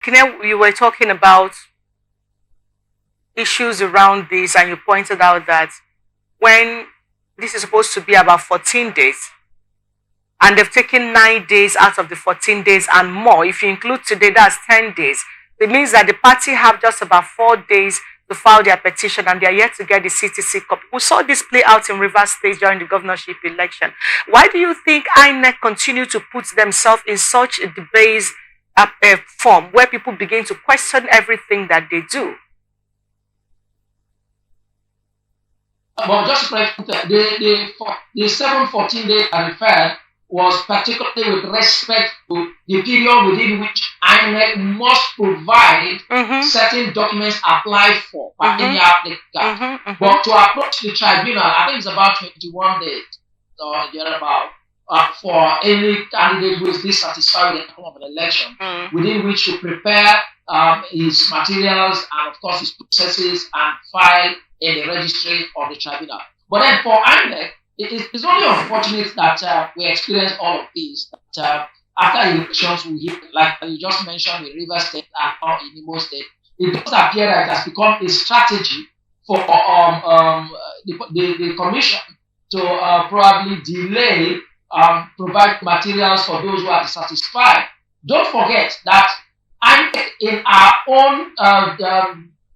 Ekine, you were talking about issues around this, and you pointed out that when this is supposed to be about 14 days, and they've taken 9 days out of the 14 days and more. If you include today, that's 10 days. It means that the party have just about 4 days to file their petition, and they are yet to get the CTC-Copy. We saw this play out in Rivers State during the governorship election. Why do you think INEC continue to put themselves in such a debased form where people begin to question everything that they do? Well, just like the 714 days I referred was particularly with respect to the period within which INEC must provide certain documents applied for by any applicant. But to approach the tribunal, I think it's about 21 days or thereabout for any candidate who is dissatisfied with the outcome of an election, within which to prepare his materials and, of course, his processes and file in the registry of the tribunal. But then for INEC, it's only unfortunate that we experience all of this. That after elections, we hit, like you just mentioned, in Rivers State and now in Imo State, it does appear that it has become a strategy for the commission to probably delay provide materials for those who are dissatisfied. Don't forget that INEC, in our own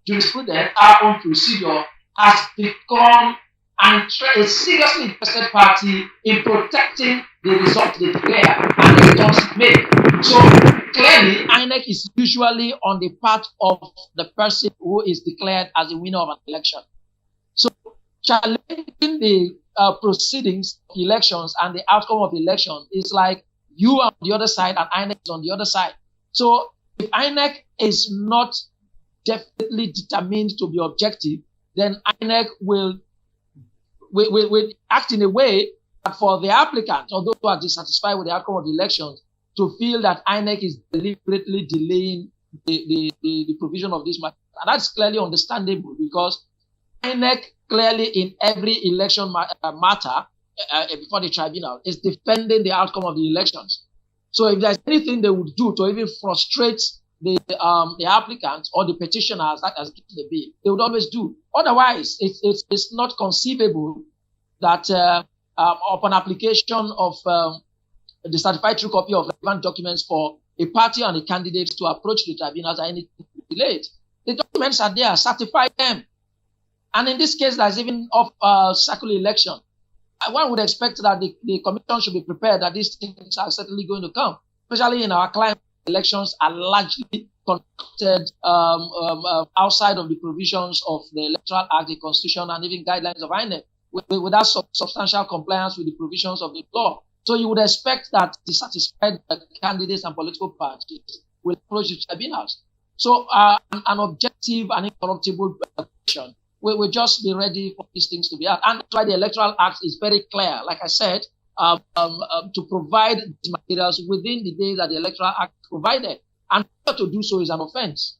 jurisprudence, our own procedure, has become a seriously interested party in protecting the results they declare and the returns made. So clearly, INEC is usually on the part of the person who is declared as a winner of an election. So challenging the proceedings of elections and the outcome of the election is like you are on the other side and INEC is on the other side. So if INEC is not definitely determined to be objective, then INEC will act in a way that for the applicants or those who are dissatisfied with the outcome of the elections to feel that INEC is deliberately delaying the provision of this matter. And that's clearly understandable because INEC clearly in every election matter before the tribunal is defending the outcome of the elections. So if there's anything they would do to even frustrate the applicants or the petitioners, that as it may be, they would always do. Otherwise, it's not conceivable that upon application of the certified true copy of relevant documents for a party and a candidate to approach the tribunals or anything delayed. The documents are there, certify them. And in this case, there's even of circular election. One would expect that the commission should be prepared that these things are certainly going to come, especially in our climate. Elections are largely conducted outside of the provisions of the Electoral Act, the Constitution, and even guidelines of INEC, without substantial compliance with the provisions of the law. So you would expect that dissatisfied candidates and political parties will approach the tribunals. So an objective and incorruptible election will just be ready for these things to be out. And that's why the Electoral Act is very clear, like I said, to provide these materials within the days that the Electoral Act provided. And to do so is an offense.